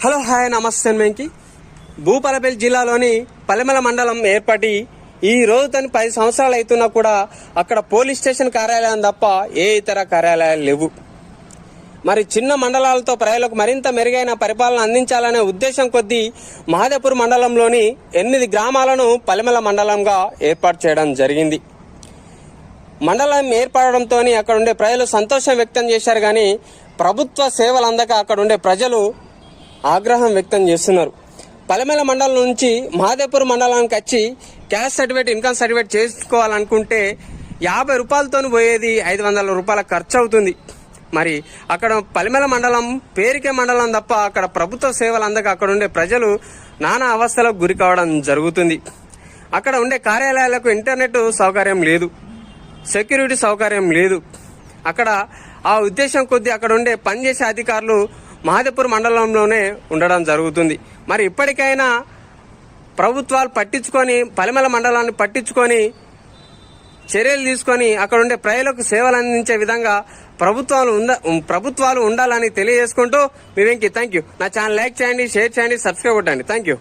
Hello hi నమస్తే వెంకి. భూపాలపల్లి జిల్లాలోని పల్లెమల మండలం ఏర్పడి ఈ రోజు తను 10 సంవత్సరాలు అవుతున్నా కూడా అక్కడ పోలీస్ స్టేషన్ కార్యాలయం తప్ప ఏ ఇతర కార్యాలయాలు లేవు. మరి చిన్న మండలాలతో ప్రజలకు మరింత మెరుగైన పరిపాలన అందించాలనే ఉద్దేశం కొద్దీ మహదేవ్పూర్ మండలంలోని 8 గ్రామాలను పల్లెమల మండలంగా ఏర్పాటు చేయడం జరిగింది. మండలం ఏర్పడడంతో అక్కడ ఉండే ప్రజలు సంతోషం వ్యక్తం చేశారు. కానీ ప్రభుత్వ సేవలు అందక అక్కడ ఉండే ప్రజలు ఆగ్రహం వ్యక్తం చేస్తున్నారు. పల్లెమల మండలం నుంచి మహదేవ్పూర్ మండలానికి వచ్చి క్యాస్ట్ సర్టిఫికేట్, ఇన్కమ్ సర్టిఫికేట్ చేసుకోవాలనుకుంటే 50 రూపాయలతో పోయేది 500 రూపాయల ఖర్చు అవుతుంది. మరి అక్కడ పల్లెమల మండలం పేరుకే మండలం తప్ప అక్కడ ప్రభుత్వ సేవలు అందక అక్కడ ఉండే ప్రజలు నానా అవస్థలకు గురి కావడం జరుగుతుంది. అక్కడ ఉండే కార్యాలయాలకు ఇంటర్నెట్ సౌకర్యం లేదు, సెక్యూరిటీ సౌకర్యం లేదు. అక్కడ ఆ ఉద్దేశం కొద్దీ అక్కడ ఉండే పనిచేసే అధికారులు మహదేవ్పూర్ మండలంలోనే ఉండడం జరుగుతుంది. మరి ఇప్పటికైనా ప్రభుత్వాలు పట్టించుకొని పల్లెమల మండలాన్ని పట్టించుకొని చర్యలు తీసుకొని అక్కడ ఉండే ప్రజలకు సేవలు అందించే విధంగా ప్రభుత్వాలు ఉండాలని తెలియజేసుకుంటూ మీ వెంకి. Thank you. నా ఛానల్ లైక్ చేయండి, షేర్ చేయండి, సబ్స్క్రైబ్ కొట్టండి. Thank you.